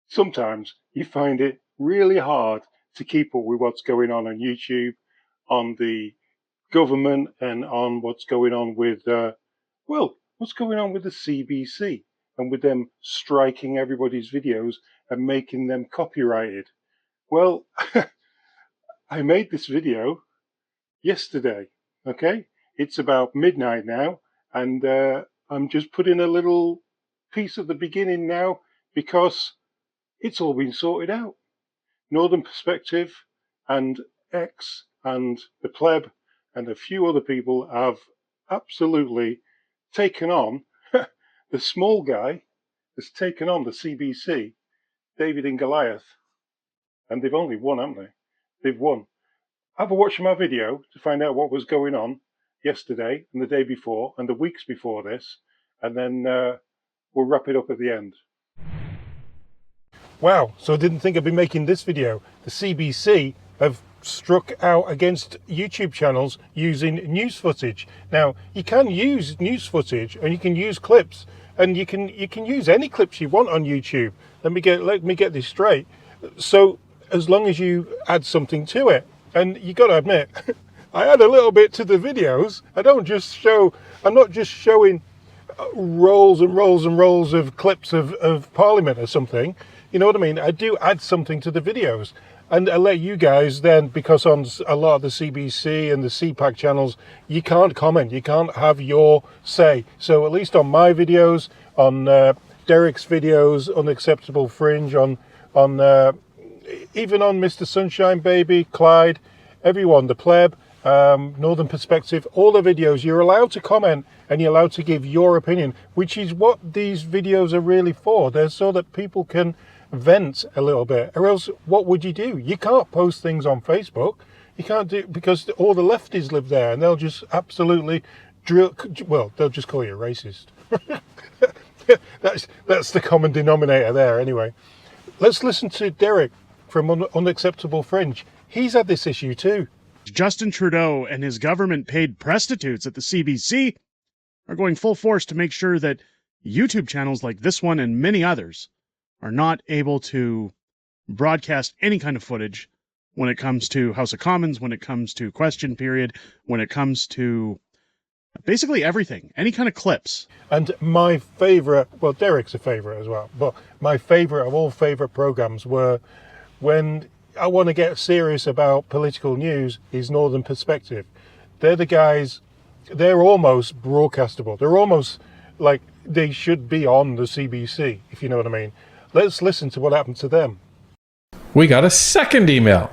sometimes you find it really hard to keep up with what's going on YouTube, on the government, and on what's going on with, what's going on with the CBC and with them striking everybody's videos and making them copyrighted. Well, I made this video yesterday, okay? It's about midnight now, and I'm just putting a little piece at the beginning now because it's all been sorted out. Northern Perspective and X and the Pleb and a few other people have absolutely taken on the small guy has taken on the CBC, David and Goliath, and they've only won, haven't they? They've won. Have a watch my video to find out what was going on yesterday and the day before and the weeks before this, and then we'll wrap it up at the end. Wow, so I didn't think I'd be making this video. The CBC have struck out against YouTube channels using news footage. Now, you can use news footage and you can use clips, and you can use any clips you want on YouTube. Let me get this straight. So as long as you add something to it, and you got to admit, I add a little bit to the videos. I'm not just showing rolls and rolls and rolls of clips of Parliament or something. You know what I mean? I do add something to the videos, and I let you guys then, because on a lot of the CBC and the CPAC channels, you can't comment, you can't have your say. So at least on my videos, on Derek's videos, Unacceptable Fringe, on even on Mr. Sunshine Baby, Clyde, everyone, the Pleb, Northern Perspective, all the videos, you're allowed to comment and you're allowed to give your opinion, which is what these videos are really for. They're so that people can vent a little bit, or else what would you do? You can't post things on Facebook. You can't do, because all the lefties live there and they'll just absolutely they'll just call you a racist. That's the common denominator there anyway. Let's listen to Derek from Unacceptable Fringe. He's had this issue too. Justin Trudeau and his government-paid prostitutes at the CBC are going full force to make sure that YouTube channels like this one and many others are not able to broadcast any kind of footage when it comes to House of Commons, when it comes to question period, when it comes to basically everything, any kind of clips. And my favourite, well, Derek's a favourite as well, but my favourite of all favourite programmes were when I want to get serious about political news is Northern Perspective. They're the guys, they're almost broadcastable. They're almost like they should be on the CBC, if you know what I mean. Let's listen to what happened to them. We got a second email.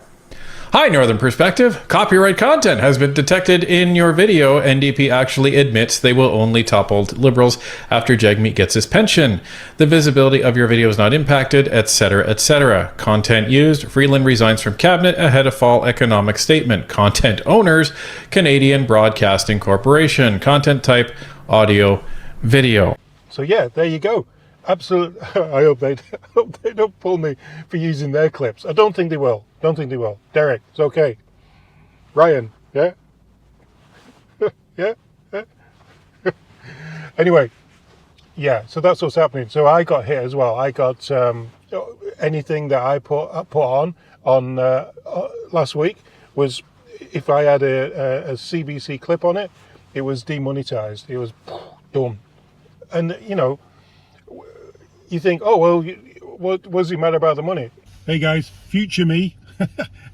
Hi, Northern Perspective. Copyright content has been detected in your video. NDP actually admits they will only topple Liberals after Jagmeet gets his pension. The visibility of your video is not impacted, etc., etc. Content used. Freeland resigns from cabinet ahead of fall economic statement. Content owners. Canadian Broadcasting Corporation. Content type. Audio. Video. So yeah, there you go. Absolutely. I hope they don't pull me for using their clips. I don't think they will. Derek, it's okay. Ryan, yeah? Yeah? Anyway, yeah, so that's what's happening. So I got hit as well. I got anything that I put on last week was, if I had a CBC clip on it, it was demonetized. It was done. And, you know, you think, oh, well, what was he mad about the money? Hey guys, future me,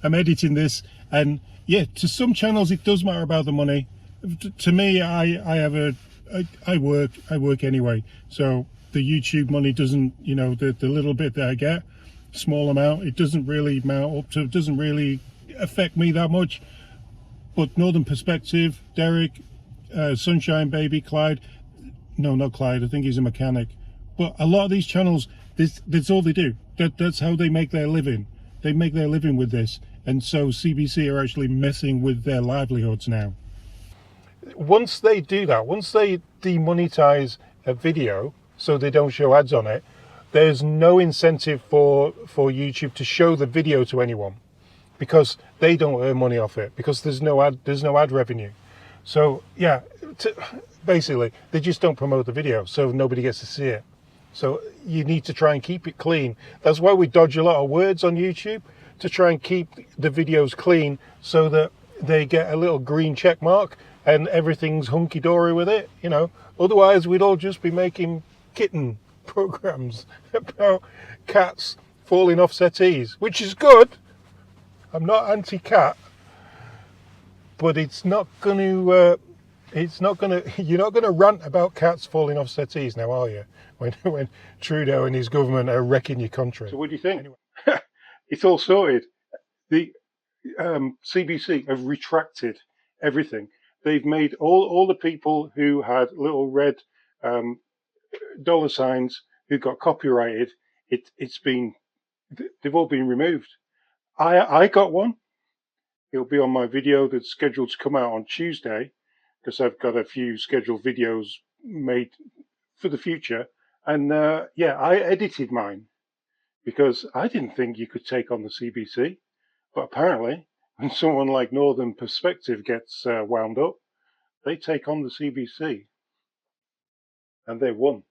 I'm editing this, and yeah, to some channels it does matter about the money. To me, I work anyway, so the YouTube money doesn't, you know, the little bit that I get, small amount, it doesn't really mount up to, it doesn't really affect me that much. But Northern Perspective, Derek, Sunshine Baby, Clyde, no, not Clyde, I think he's a mechanic. But a lot of these channels, that's all they do. That's how they make their living. They make their living with this. And so CBC are actually messing with their livelihoods now. Once they do that, once they demonetize a video so they don't show ads on it, there's no incentive for YouTube to show the video to anyone, because they don't earn money off it, because there's no ad revenue. So yeah, basically they just don't promote the video, so nobody gets to see it. So you need to try and keep it clean. That's why we dodge a lot of words on YouTube, to try and keep the videos clean so that they get a little green check mark and everything's hunky-dory with it, you know. Otherwise, we'd all just be making kitten programs about cats falling off settees, which is good. I'm not anti-cat, but it's not going to... you're not going to rant about cats falling off settees now, are you? When Trudeau and his government are wrecking your country. So what do you think? Anyway, it's all sorted. The CBC have retracted everything. They've made all the people who had little red dollar signs who got copyrighted. They've all been removed. I got one. It'll be on my video that's scheduled to come out on Tuesday, because I've got a few scheduled videos made for the future. And yeah, I edited mine because I didn't think you could take on the CBC. But apparently, when someone like Northern Perspective gets wound up, they take on the CBC. And they won.